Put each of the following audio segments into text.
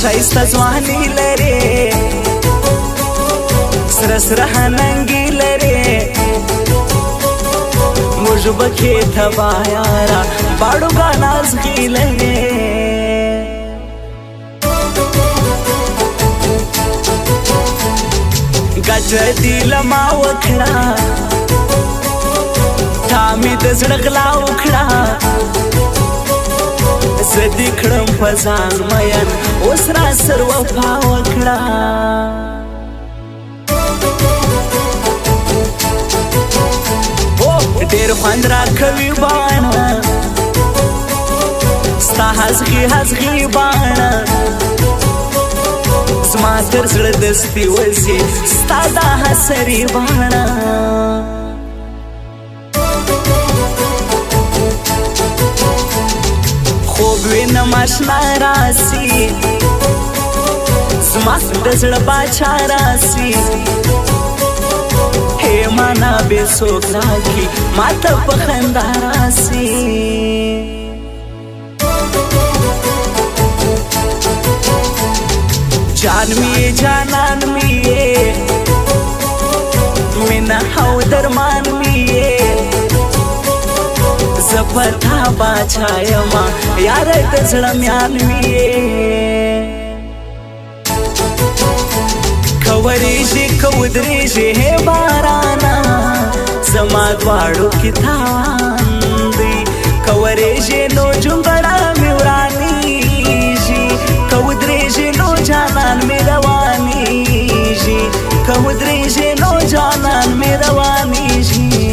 شایسته ځواني لري سره سره هننګي لري موږ به کې تبا یاره باړوګا نازغي لري ګټ دې لما وکړه تا مې د زړه غلا وکړه زه دې کړم په ځان مین اوس را سر وفا وکړه ډېر خوند راکوي باڼه ستا هزغي هزغي باڼه زما تر زړه دستي وځي ستا دا حسري باڼه خوب وینم اشنا راسي زما د زړه باچا راسي مانا بے سوک راکی ماتا پخندا راسی جان میے جانان میے مینا ہو درمان میے زپتا باچایا ما یار دزڑا میان میے کوریجی کودریجی ہے بارانا زما دواړو کې تاوان دی کوریجی نو جونګړه مې ورانیږي کودریجی نو جانان مې روانیږي کودریجی نو جانان مې روانیږي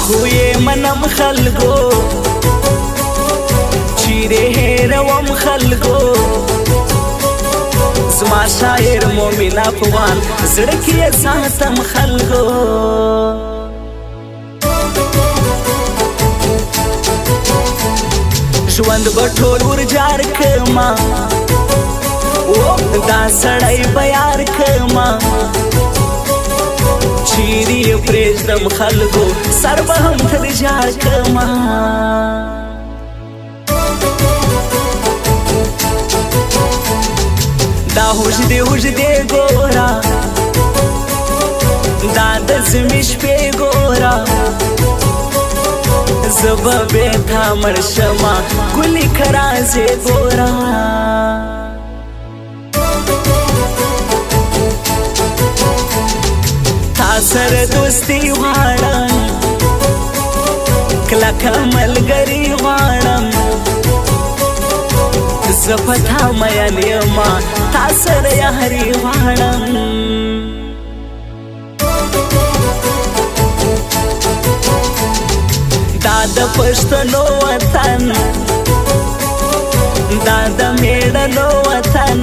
خوی منم خلگو چیره هیروم خلگو زما شاعر مومن افغان زړکی ساتم خلگو ژوند بټول ورجار کما دا سړی بیار کما چیری پریزدم خلگو سر به هم تر جار کما دا حجده گورا دا دزمیش پی گورا زب بیتا مرشما گلی کرازی گورا سر دوستی غواړم کلکه ملګري غواړم زه په تا مین یمه تا سره یاري غواړم دا د پښتنو وطن دا د میړنو وطن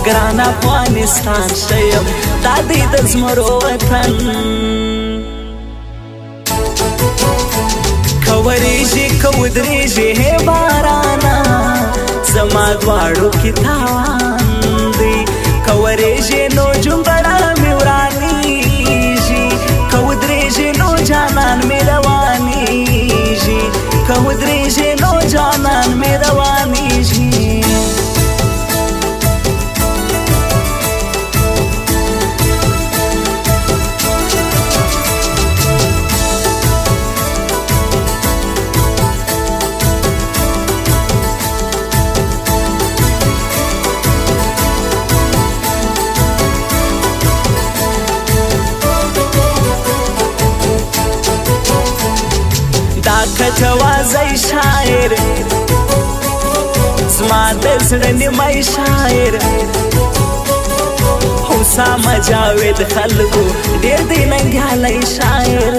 ګران افغانستان شیم دا دی د زمرو وطن کوریجی کودریجی ہے بارانا زما دواړو کې تاوان دی کوریجی نو جونګړه مې ورانیږي کودریجی نو جانان مې روانیږي کودریجی نو جانان مې روانیږي کچوازی شاعر زما د زړه نیمای شاعر حسام جاوید خلکو ډېر دی ننګیالی شاعر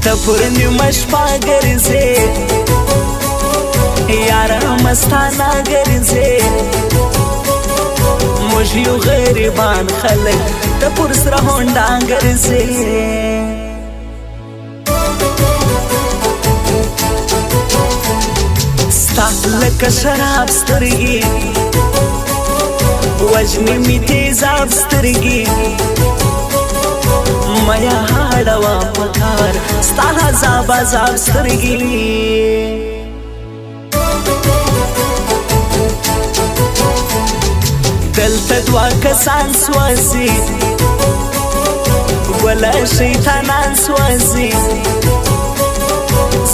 ته پر نیمه شپه ګرځې یاره مستانه ګرځې موږ یو غریبان خلک د پر سره هونډا ګرځې ستا لکه شراب سترګې وژنې مې تیزاب سترګې میا هاړوه په کار ستا عذاب عذاب سترګې دلته دوه کسان سوځي ولا شیطانان سوځي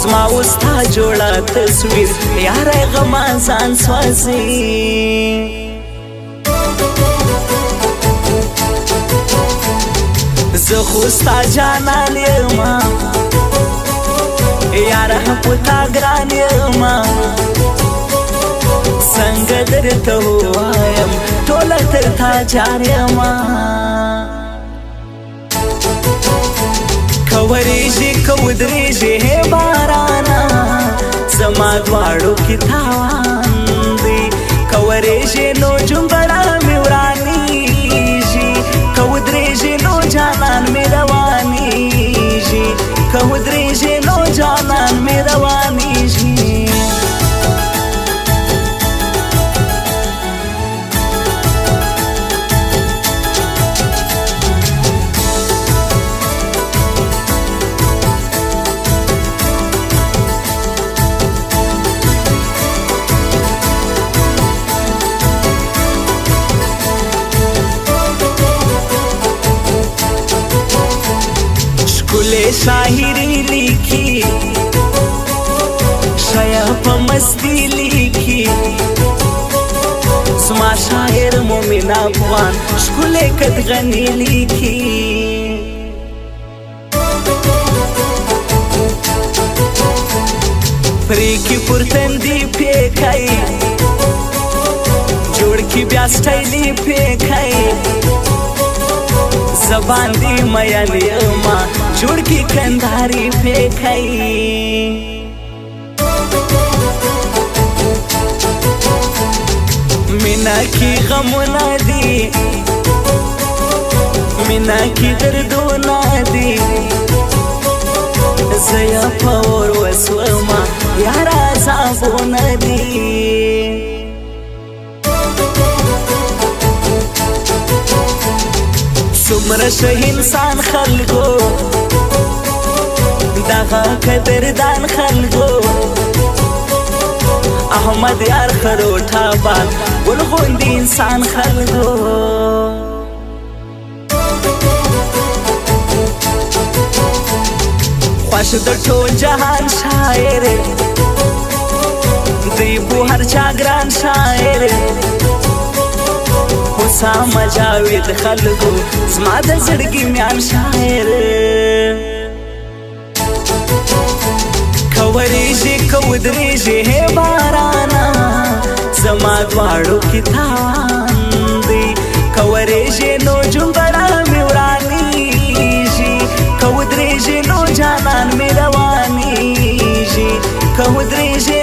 زما اوس تا جوړه تصویر یاره غما ځان سوځي زه خو ستا جانان یما یاره په تا ګران یما څنګه درته ووایم ټوله تر تا جار یما که ورېږي که ودرېږي هې بارانه زما دواړو کې تاوان دی که ورېږي نو جونګړه مې ورانېږي که ودرېږي نو جانان مې روانېږي که ودرېږي نو جانان مې روانېږي ښکلې شاعري لیکي شایا په مستی لیکي زما شاعر مومن افغان ښکلې قدغني لیکي پرېکي پر تندي پیکای جوړ کی بیا سټایلي پیکای زبان دی میان یما جوړ کی کندهاري پیکای مینا کی غمونه دی مینا کی دردونه دی زیا پور وسوما یارا عذابونه دی څومره ښه انسان خلکو دغه قدردان خلکو احمد یار خروټ آباد ګل غوندې انسان خلکو خوښ د ټول جهان شاعر دی په هر چا ګران شاعر حسام جاوید خلکو زما د زړګي میان شاعر که ورېږي که ودرېږي هې بارانه زما دواړو کې تاوان دی که ورېږي نو جونګړه مې ورانېږي که ودرېږي نو جانان مې روانېږي که ودرېږي